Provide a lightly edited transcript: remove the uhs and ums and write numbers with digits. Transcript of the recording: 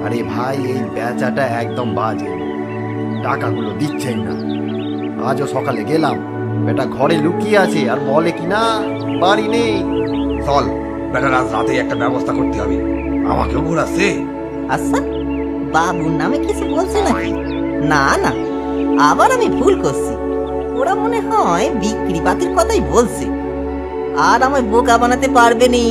আরে ভাই, এই বেচাটা একদম বাজে, টাকাগুলো দিচ্ছেই না। আজও সকালে গেলাম, বেটা ঘরে লুকিয়ে আছে আর বলে কিনা বাড়ি নেই। চল বেটার আজ রাতে একটা ব্যবস্থা করতে হবে, আমাকেও ঘোরাচ্ছে। আচ্ছা, বাবুর নামে কিছু বলছে নাকি? না না, আবার আমি ভুল করছি। ওরা মনে হয় বিক্রি পাতির কথাই বলছে, আর আমায় বোকা বানাতে পারবে নি।